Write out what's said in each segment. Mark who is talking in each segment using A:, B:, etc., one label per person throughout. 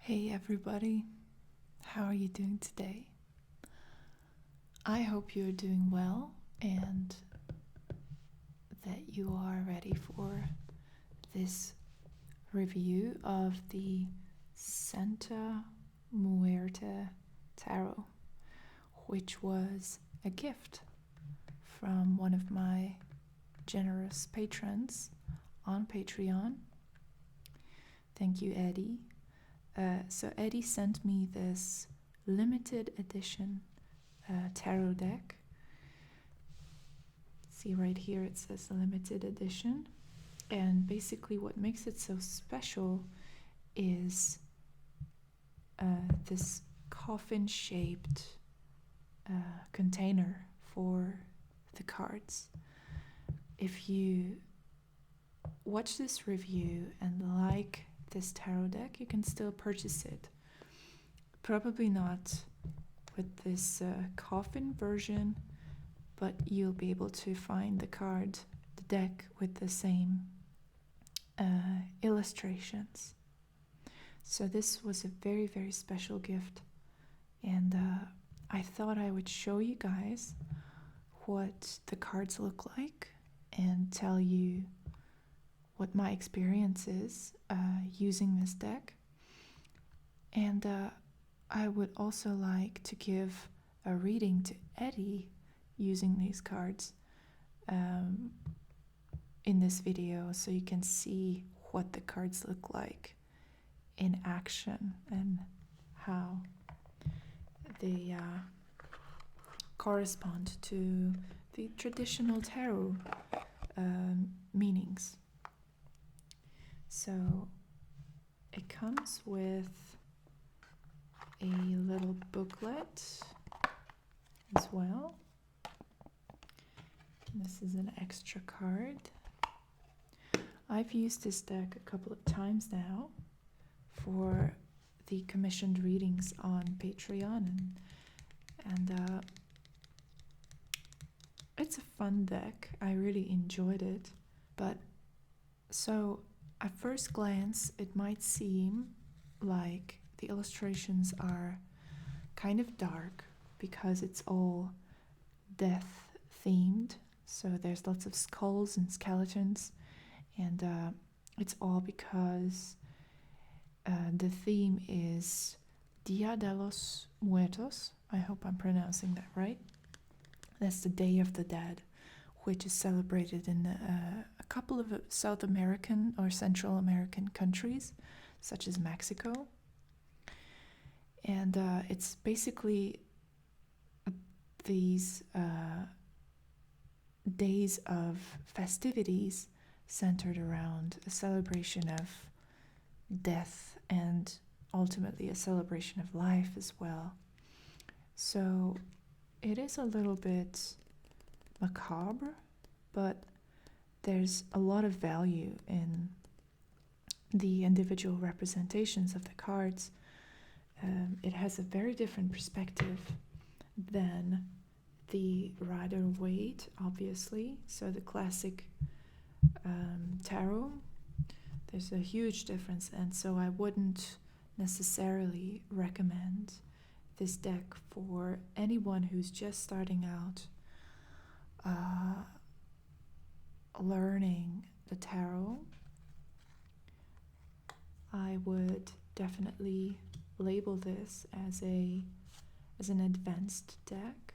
A: Hey everybody, how are you doing today? I hope you're doing well and that you are ready for this review of the Santa Muerte Tarot, which was a gift from one of my generous patrons on Patreon. Thank you, Eddie. So Eddie sent me this limited edition tarot deck. See right here it says limited edition, and basically what makes it so special is this coffin shaped container for the cards. If you watch this review and like this tarot deck, you can still purchase it. Probably not with this coffin version, but you'll be able to find the deck with the same illustrations. So this was a very, very special gift, and I thought I would show you guys what the cards look like and tell you what my experience is using this deck. And I would also like to give a reading to Eddie using these cards in this video, so you can see what the cards look like in action and how they correspond to the traditional tarot meanings. So it comes with a little booklet as well. This is an extra card. I've used this deck a couple of times now for the commissioned readings on Patreon, and it's a fun deck. I really enjoyed it, but so at first glance it might seem like the illustrations are kind of dark because it's all death themed. So there's lots of skulls and skeletons, and it's all because the theme is Dia de los Muertos. I hope I'm pronouncing that right. That's the Day of the Dead, which is celebrated in a couple of South American or Central American countries, such as Mexico. And it's basically these days of festivities centered around a celebration of death and ultimately a celebration of life as well. So it is a little bit macabre, but there's a lot of value in the individual representations of the cards. It has a very different perspective than the Rider-Waite, obviously. So the classic tarot, there's a huge difference, and so I wouldn't necessarily recommend this deck for anyone who's just starting out learning the tarot. I would definitely label this as an advanced deck.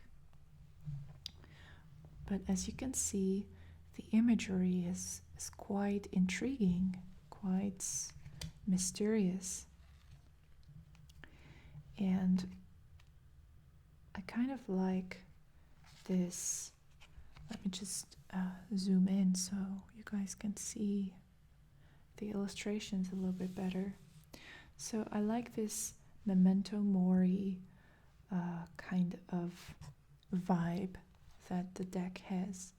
A: But as you can see, the imagery is quite intriguing, quite mysterious. And I kind of like this. Let me just zoom in so you guys can see the illustrations a little bit better. So I like this Memento mori kind of vibe that the deck has.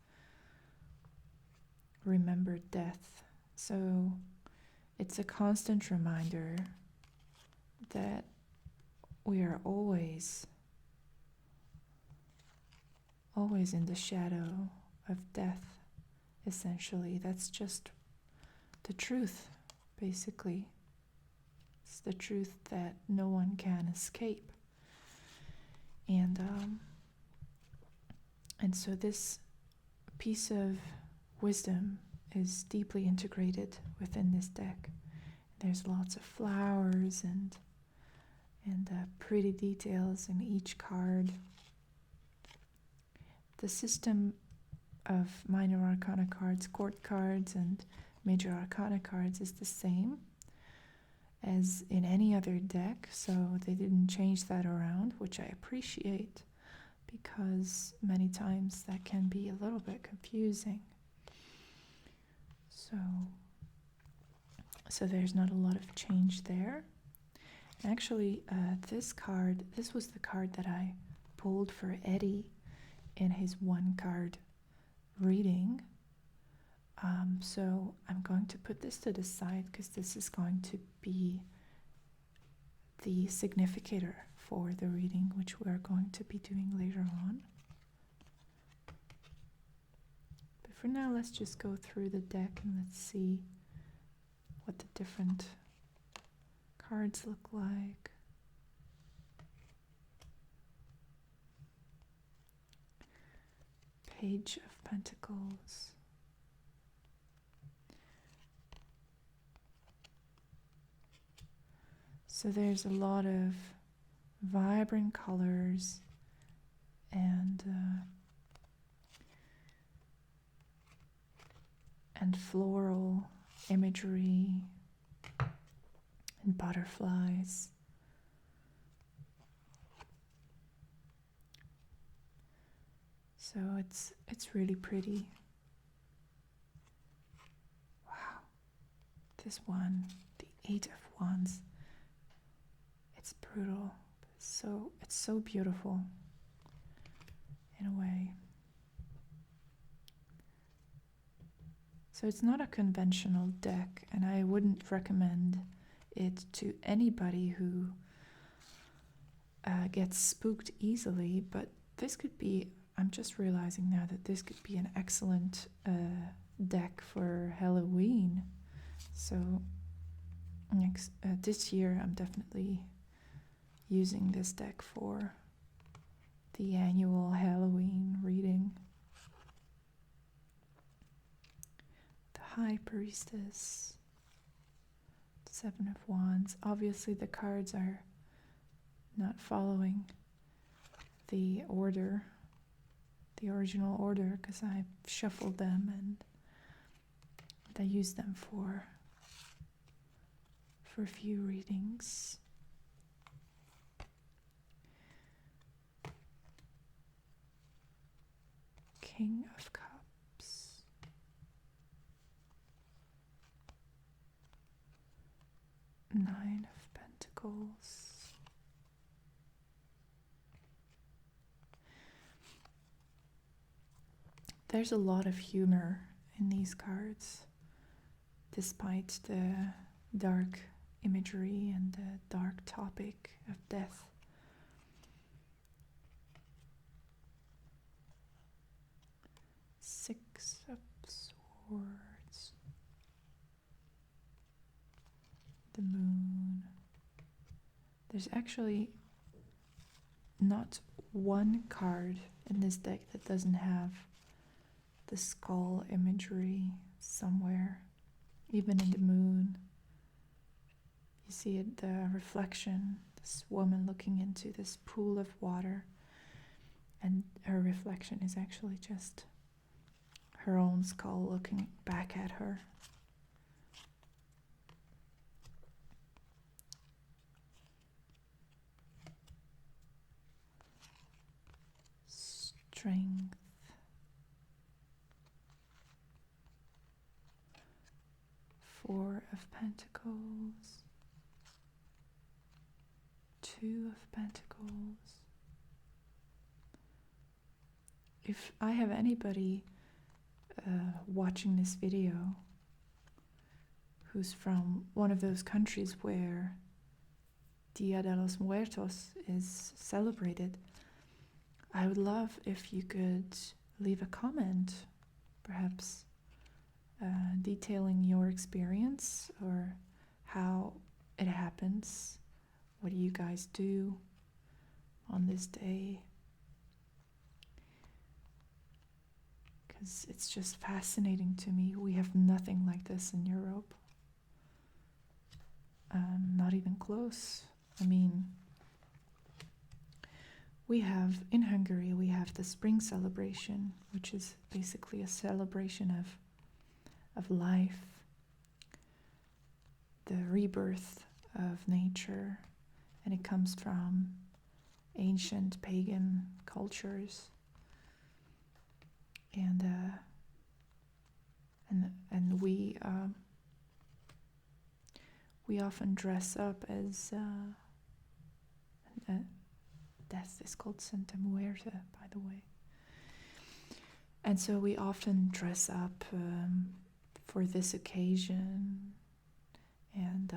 A: Remember death. So it's a constant reminder that we are always in the shadow of death, essentially. That's just the truth, basically. It's It's the truth that no one can escape. And so this piece of wisdom is deeply integrated within this deck. There's lots of flowers and pretty details in each card. The system of minor arcana cards, court cards, and major arcana cards is the same as in any other deck, so they didn't change that around, which I appreciate, because many times that can be a little bit confusing. So there's not a lot of change there. Actually, this was the card that I pulled for Eddie in his one card reading. So I'm going to put this to the side because this is going to be the significator for the reading, which we are going to be doing later on. But for now, let's just go through the deck and let's see what the different cards look like. Page of Pentacles. So there's a lot of vibrant colors and floral imagery and butterflies. So it's really pretty. Wow. This one, the 8 of Wands. It's brutal. It's so beautiful in a way. So it's not a conventional deck, and I wouldn't recommend it to anybody who gets spooked easily, but this could be, I'm just realizing now that this could be an excellent deck for Halloween. So this year I'm definitely using this deck for the annual Halloween reading. The High Priestess, 7 of Wands. Obviously the cards are not following the order, the original order, because I shuffled them and I used them for a few readings. King of Cups. Nine of Pentacles. There's a lot of humor in these cards, despite the dark imagery and the dark topic of death. Six of Swords. The Moon. There's actually not one card in this deck that doesn't have the skull imagery somewhere. Even in the Moon, you see it, the reflection, this woman looking into this pool of water, and her reflection is actually just her own skull looking back at her. Strength. Four of Pentacles. Two of Pentacles. If I have anybody watching this video who's from one of those countries where Dia de los Muertos is celebrated, I would love if you could leave a comment, perhaps detailing your experience or how it happens. What do you guys do on this day? Because it's just fascinating to me. We have nothing like this in Europe. Not even close. I mean, in Hungary, we have the spring celebration, which is basically a celebration of life, the rebirth of nature, and it comes from ancient pagan cultures. And we often dress up as death is called Santa Muerte, by the way. And so we often dress up for this occasion, and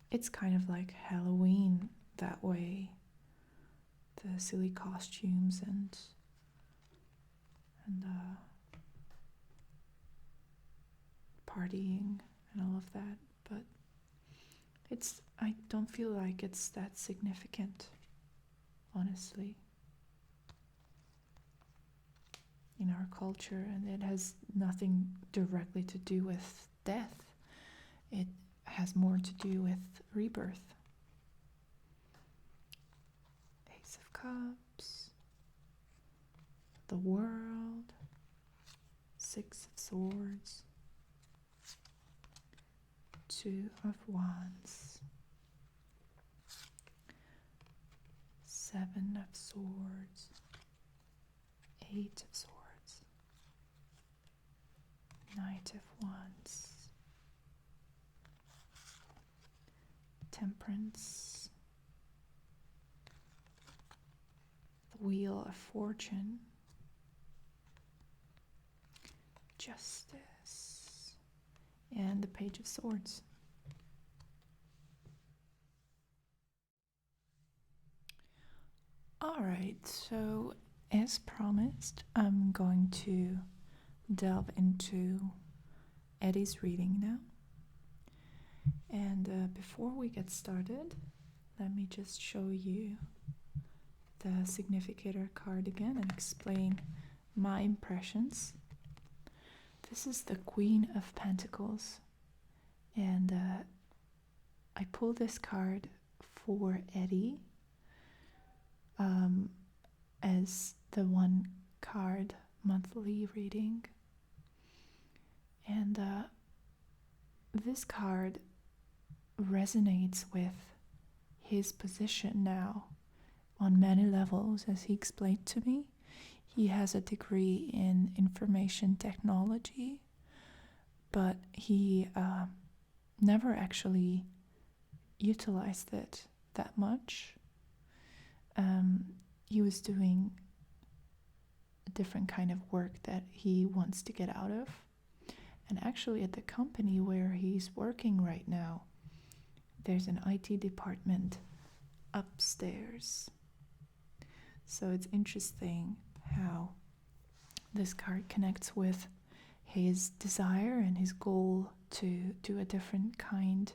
A: it's kind of like Halloween that way. The silly costumes and partying and all of that, but I don't feel like it's that significant, honestly, in our culture, and it has nothing directly to do with death. It has more to do with rebirth. Ace of Cups, the World, Six of Swords, Two of Wands, Seven of Swords, Eight of Swords, Knight of Wands, Temperance, the Wheel of Fortune, Justice, and the Page of Swords. Alright, so as promised, I'm going to delve into Eddie's reading now. And before we get started, let me just show you the significator card again and explain my impressions. This is the Queen of Pentacles, and I pulled this card for Eddie as the one card monthly reading. And this card resonates with his position now on many levels, as he explained to me. He has a degree in information technology, but he never actually utilized it that much. He was doing a different kind of work that he wants to get out of. And actually at the company where he's working right now, there's an IT department upstairs. So it's interesting how this card connects with his desire and his goal to do a different kind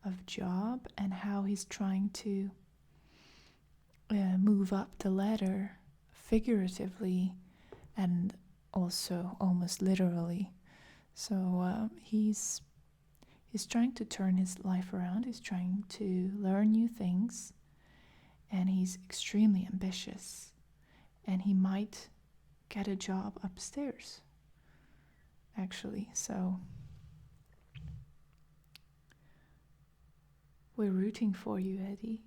A: of job, and how he's trying to move up the ladder figuratively and also almost literally. So he's trying to turn his life around. He's trying to learn new things, and he's extremely ambitious, and he might get a job upstairs, actually. So we're rooting for you, Eddie.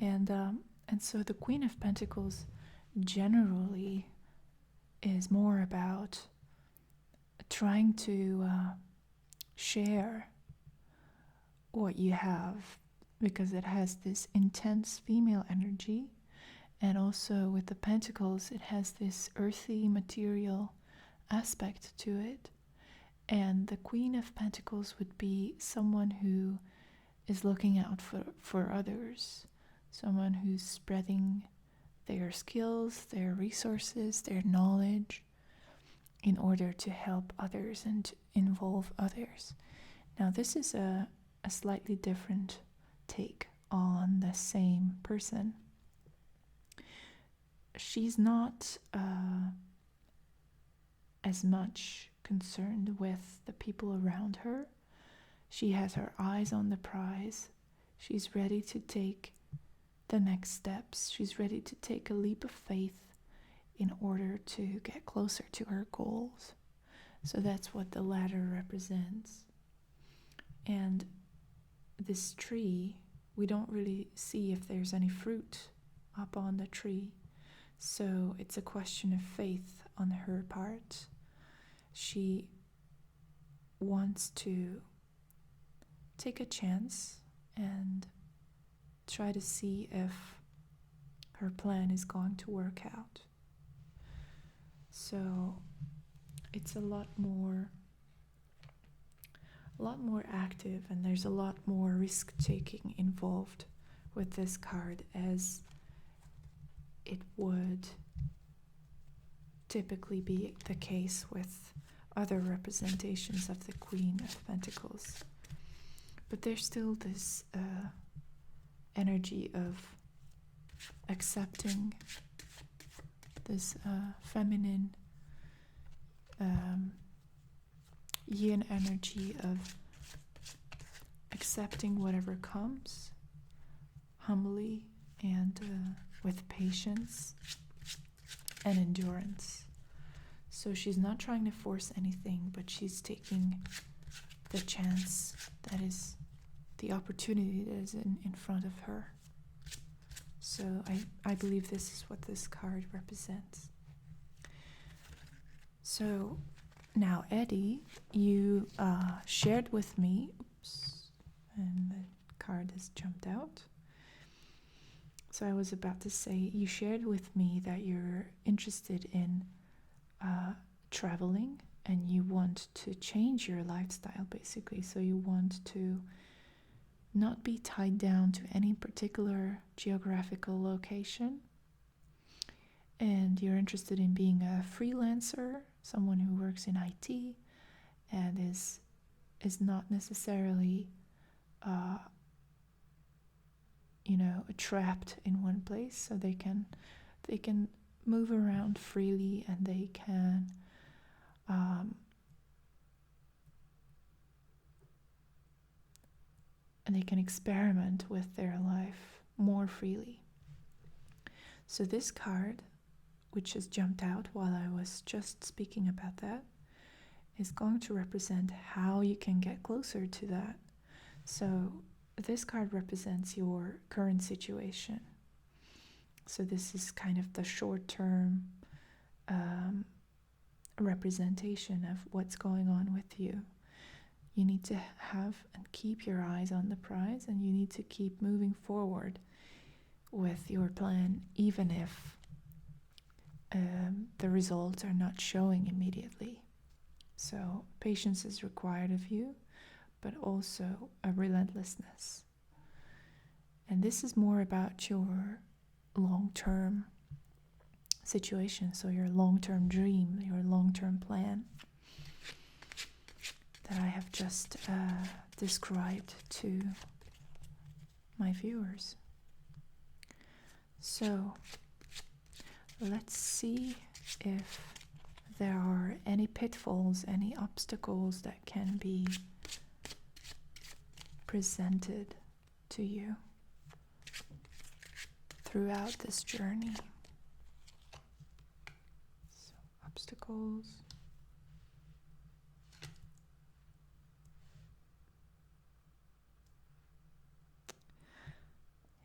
A: And so the Queen of Pentacles generally is more about trying to share what you have, because it has this intense female energy, and also with the Pentacles it has this earthy material aspect to it. And the Queen of Pentacles would be someone who is looking out for others, someone who's spreading their skills, their resources, their knowledge in order to help others and to involve others. Now, this is a slightly different take on the same person. She's not as much concerned with the people around her. She has her eyes on the prize. She's ready to take the next steps. She's ready to take a leap of faith in order to get closer to her goals. So that's what the ladder represents. And this tree, we don't really see if there's any fruit up on the tree. So it's a question of faith on her part. She wants to take a chance and try to see if her plan is going to work out. So it's a lot more active, and there's a lot more risk-taking involved with this card, as it would typically be the case with other representations of the Queen of Pentacles. But there's still this energy of accepting, this feminine yin energy of accepting whatever comes humbly and with patience and endurance. So she's not trying to force anything, but she's taking the chance that is the opportunity that is in front of her. So I believe this is what this card represents. So now, Eddie, you shared with me, and the card has jumped out. So I was about to say, you shared with me that you're interested in traveling, and you want to change your lifestyle, basically. So you want to not be tied down to any particular geographical location. And you're interested in being a freelancer, someone who works in IT and is not necessarily trapped in one place. So they can move around freely, and they can experiment with their life more freely. So this card, which has jumped out while I was just speaking about that, is going to represent how you can get closer to that. So this card represents your current situation. So this is kind of the short-term representation of what's going on with you. You need to have and keep your eyes on the prize, and you need to keep moving forward with your plan, even if the results are not showing immediately. So patience is required of you, but also a relentlessness. And this is more about your long-term situation, so your long-term dream, your long-term plan that I have just described to my viewers. So let's see if there are any pitfalls, any obstacles that can be presented to you throughout this journey. So, obstacles.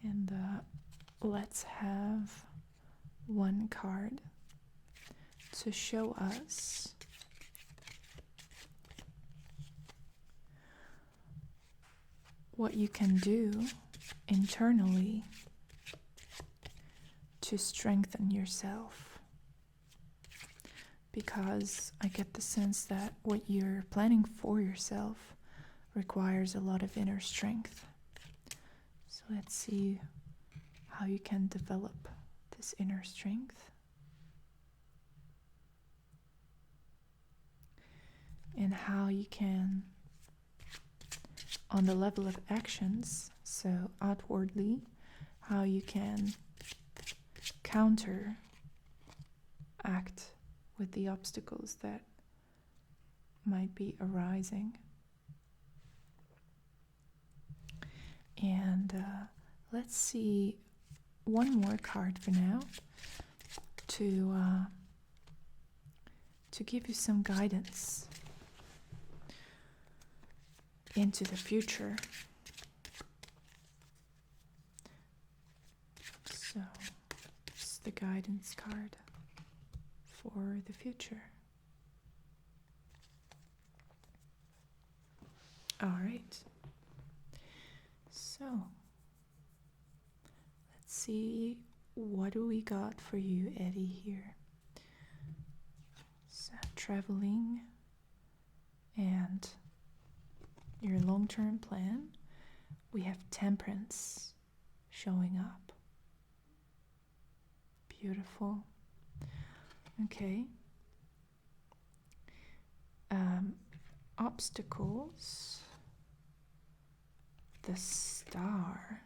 A: And let's have one card to show us what you can do internally to strengthen yourself. Because I get the sense that what you're planning for yourself requires a lot of inner strength. So let's see how you can develop this inner strength. And how you can on the level of actions, so outwardly, how you can counteract with the obstacles that might be arising. And let's see one more card for now to give you some guidance into the future. So it's the guidance card for the future. All right. So let's see, what do we got for you, Eddie, here? So traveling and your long-term plan. We have temperance showing up. Beautiful. Okay. Obstacles. The star.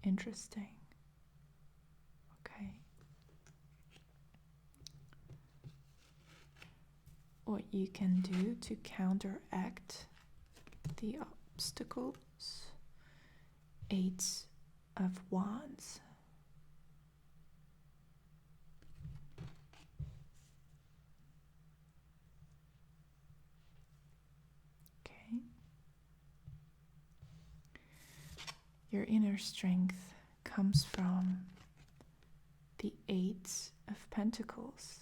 A: Interesting. Okay. What you can do to counteract the obstacles. 8 of Wands. Okay. Your inner strength comes from the 8 of Pentacles.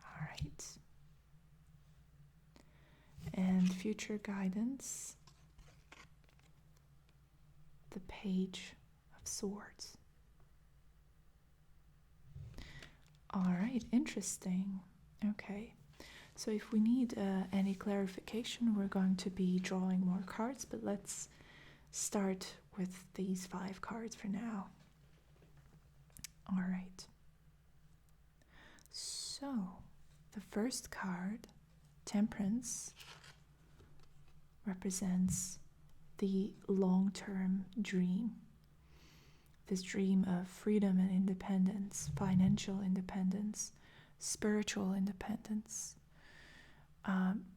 A: All right. And future guidance, the Page of Swords. All right, interesting. Okay, so if we need any clarification, we're going to be drawing more cards, but let's start with these 5 cards for now. All right. So, the first card, Temperance, represents the long-term dream. This dream of freedom and independence, financial independence, spiritual independence.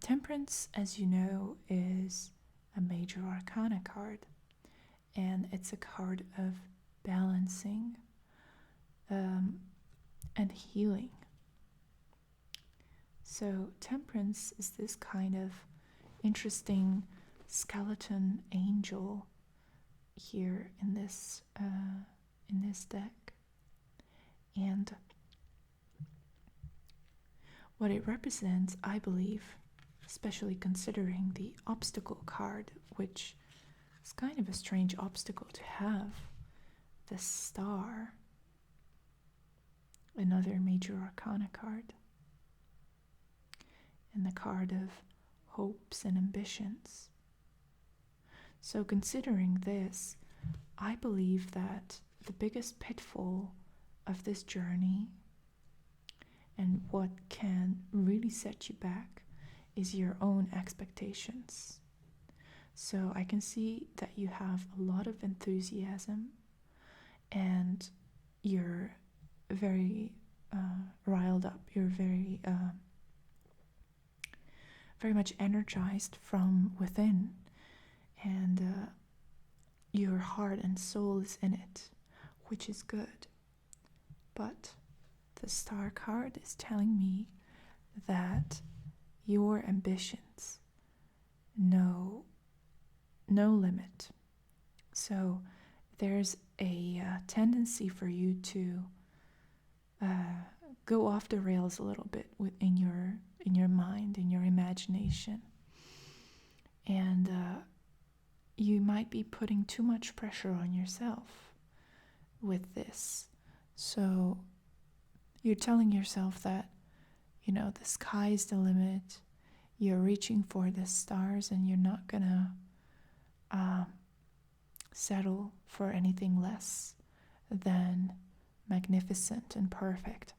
A: Temperance, as you know, is a major arcana card, and it's a card of balancing and healing. So temperance is this kind of interesting skeleton angel here in this deck, and what it represents, I believe, especially considering the obstacle card, which is kind of a strange obstacle to have, the Star, another major arcana card, and the card of hopes and ambitions. So considering this, I believe that the biggest pitfall of this journey and what can really set you back is your own expectations. So I can see that you have a lot of enthusiasm and you're very riled up. You're very much energized from within, and your heart and soul is in it, which is good. But the Star card is telling me that your ambitions know no limit. So there's a tendency for you to go off the rails a little bit in your mind, in your imagination, and you might be putting too much pressure on yourself with this. So you're telling yourself that, the sky's the limit, you're reaching for the stars, and you're not gonna settle for anything less than magnificent and perfect.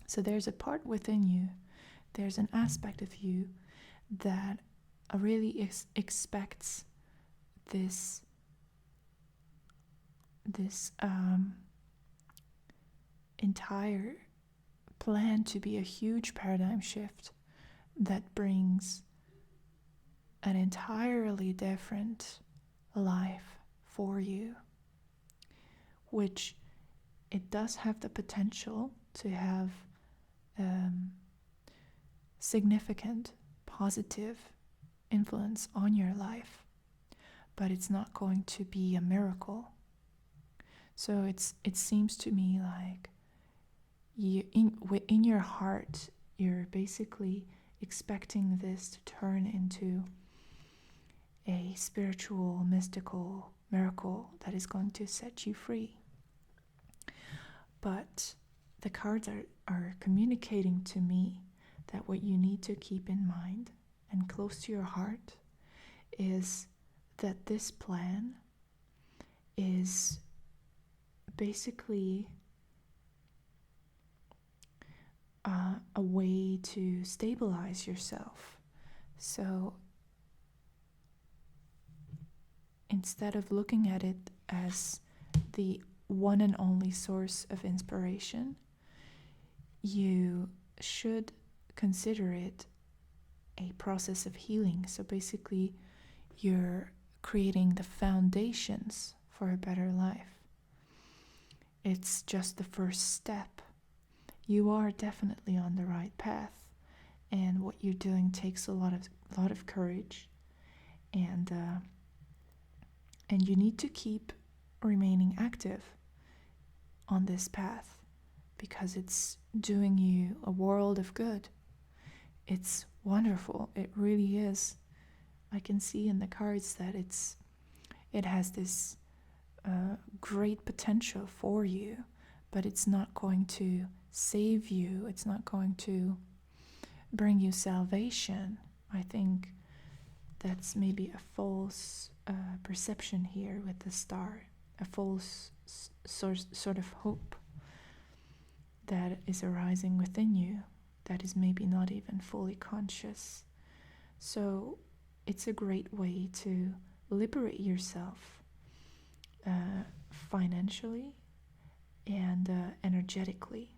A: So there's a part within you, there's an aspect of you that really expects this entire plan to be a huge paradigm shift that brings an entirely different life for you, which it does have the potential to have significant positive influence on your life, but it's not going to be a miracle. So it seems to me like in your heart, you're basically expecting this to turn into a spiritual, mystical miracle that is going to set you free. But the cards are communicating to me that what you need to keep in mind and close to your heart is that this plan is basically a way to stabilize yourself. So instead of looking at it as the one and only source of inspiration, you should consider it a process of healing. So basically, you're creating the foundations for a better life. It's just the first step. You are definitely on the right path, and what you're doing takes a lot of courage, and you need to keep remaining active on this path because it's doing you a world of good. It's wonderful. It really is. I can see in the cards that it has this great potential for you, but it's not going to save you. It's not going to bring you salvation. I think that's maybe a false perception here with the star, a false sort of hope that is arising within you that is maybe not even fully conscious. So it's a great way to liberate yourself financially and energetically.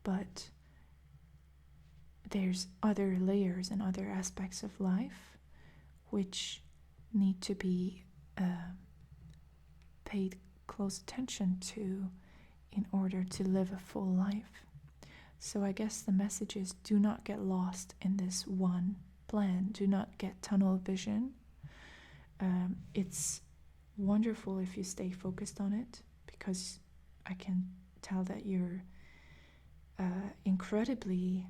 A: But there's other layers and other aspects of life which need to be paid close attention to in order to live a full life. So I guess the message is, do not get lost in this one plan. Do not get tunnel vision. It's wonderful if you stay focused on it, because I can tell that you're incredibly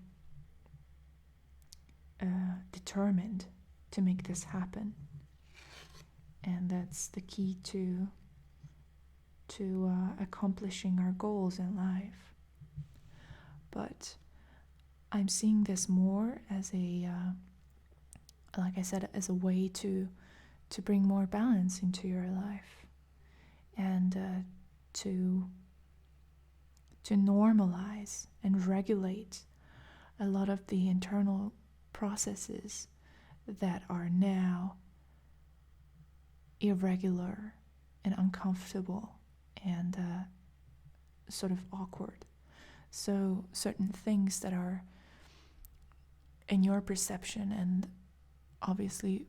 A: determined to make this happen, and that's the key to accomplishing our goals in life. But I'm seeing this more as a like I said, as a way to bring more balance into your life, and to normalize and regulate a lot of the internal processes that are now irregular and uncomfortable and sort of awkward. So certain things that are in your perception and obviously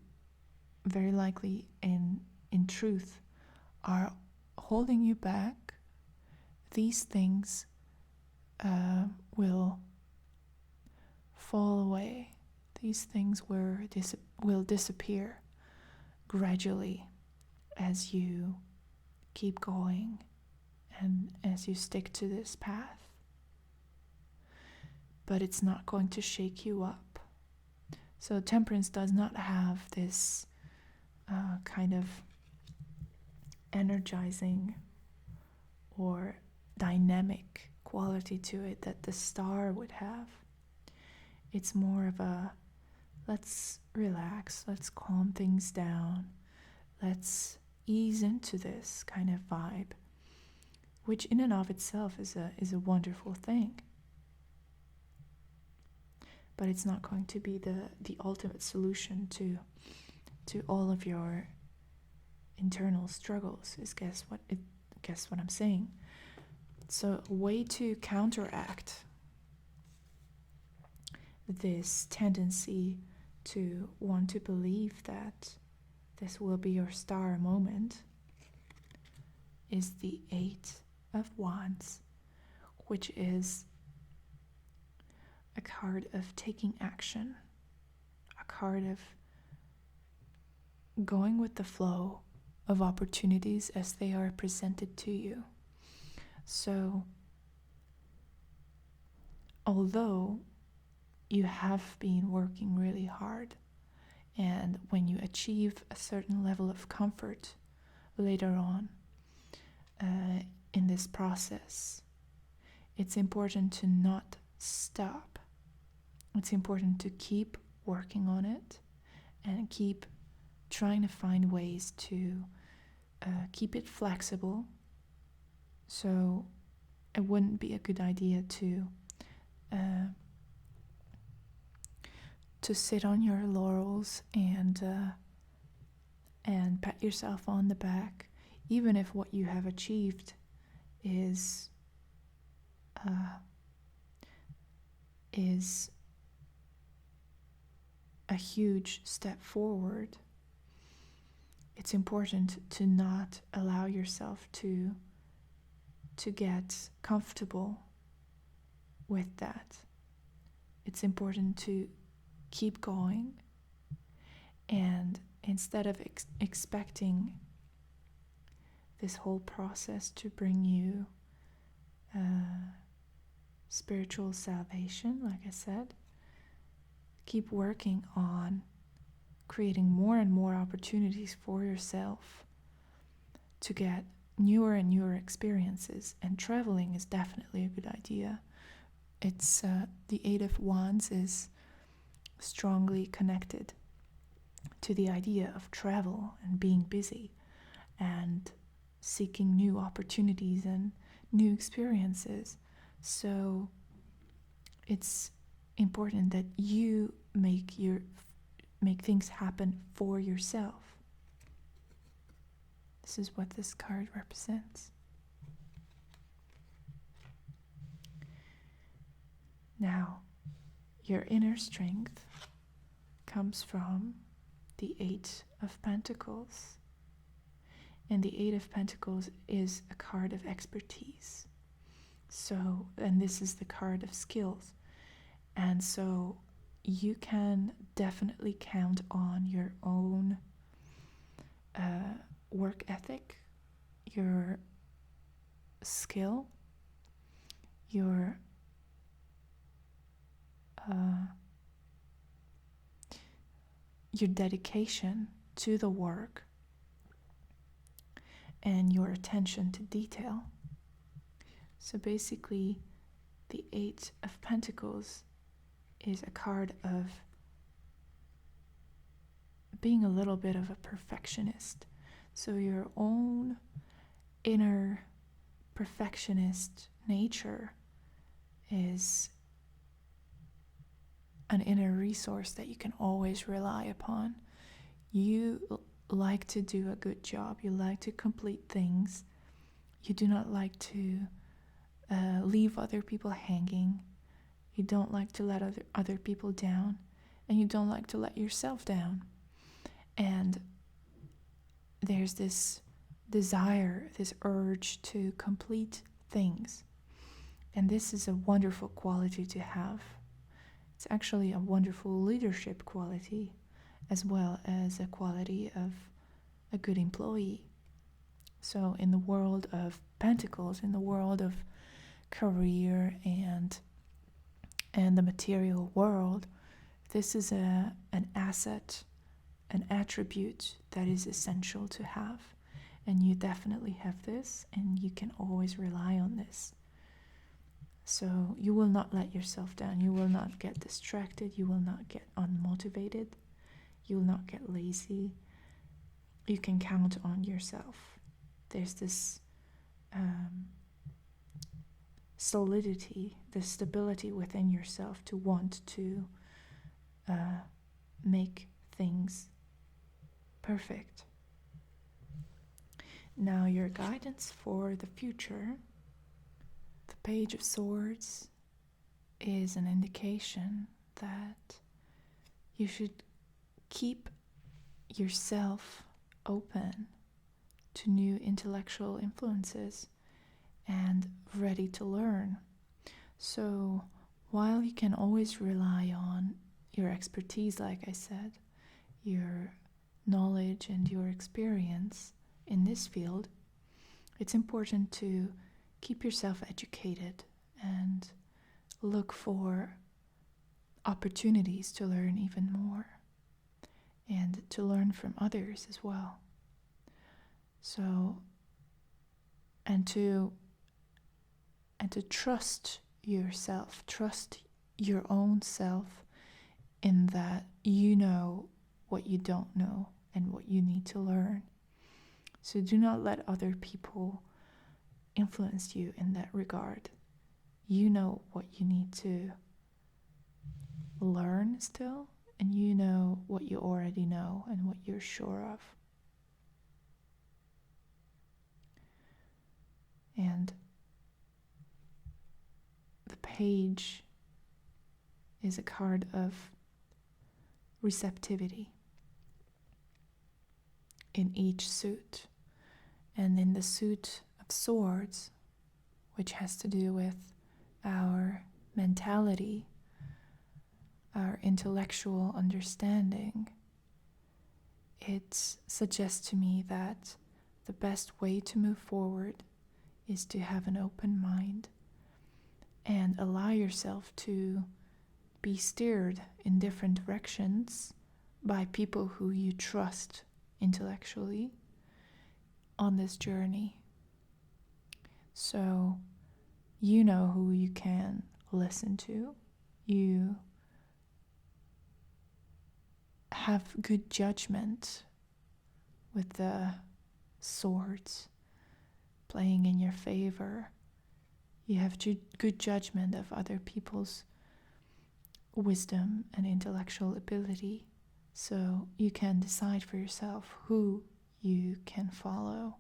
A: very likely in truth are holding you back, these things will fall away. These things will disappear gradually as you keep going and as you stick to this path. But it's not going to shake you up. So temperance does not have this kind of energizing or dynamic quality to it that the star would have. It's more of a, let's relax, let's calm things down, let's ease into this kind of vibe, which in and of itself is a wonderful thing. but it's not going to be the ultimate solution to all of your internal struggles. Guess what I'm saying. So a way to counteract this tendency to want to believe that this will be your star moment is the 8 of Wands, which is a card of taking action, a card of going with the flow of opportunities as they are presented to you. So, although you have been working really hard, and when you achieve a certain level of comfort later on in this process, it's important to not stop. It's important to keep working on it and keep trying to find ways to keep it flexible. So it wouldn't be a good idea to sit on your laurels and pat yourself on the back, even if what you have achieved is a huge step forward. It's important to not allow yourself to get comfortable with that. It's important to keep going, and instead of expecting this whole process to bring you spiritual salvation, like I said, keep working on creating more and more opportunities for yourself to get newer and newer experiences. And traveling is definitely a good idea. It's the 8 of Wands is strongly connected to the idea of travel and being busy and seeking new opportunities and new experiences. So it's important that you make things happen for yourself. This is what this card represents. Now, your inner strength comes from the 8 of Pentacles. And the 8 of Pentacles is a card of expertise. So, and this is the card of skills. And so you can definitely count on your own work ethic, your skill, your dedication to the work, and your attention to detail. So basically, the 8 of Pentacles is a card of being a little bit of a perfectionist. So your own inner perfectionist nature is an inner resource that you can always rely upon. You like to do a good job. You like to complete things. You do not like to leave other people hanging. You don't like to let other people down, and you don't like to let yourself down. And there's this desire, this urge to complete things. And this is a wonderful quality to have. It's actually a wonderful leadership quality, as well as a quality of a good employee. So in the world of Pentacles, in the world of career and the material world, this is an asset, an attribute that is essential to have. And you definitely have this, and you can always rely on this. So you will not let yourself down. You will not get distracted. You will not get unmotivated. You will not get lazy. You can count on yourself. There's this solidity, the stability within yourself to want to make things perfect. Now, your guidance for the future. The Page of Swords is an indication that you should keep yourself open to new intellectual influences and ready to learn. So while you can always rely on your expertise, like I said, your knowledge and your experience in this field, it's important to keep yourself educated and look for opportunities to learn even more and to learn from others as well. So, and to trust yourself, trust your own self in that you know what you don't know and what you need to learn. So do not let other people influence you in that regard. You know what you need to learn still, and you know what you already know and what you're sure of. And the page is a card of receptivity in each suit. And in the suit of swords, which has to do with our mentality, our intellectual understanding, it suggests to me that the best way to move forward is to have an open mind and allow yourself to be steered in different directions by people who you trust intellectually on this journey. So you know who you can listen to. You have good judgment with the swords playing in your favor. You have good judgment of other people's wisdom and intellectual ability. So you can decide for yourself who you can follow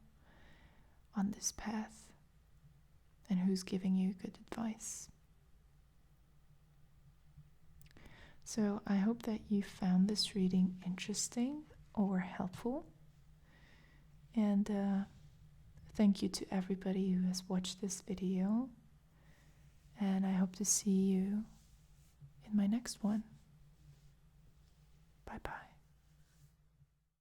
A: on this path and who's giving you good advice. So I hope that you found this reading interesting or helpful. And thank you to everybody who has watched this video. And I hope to see you in my next one. Bye-bye.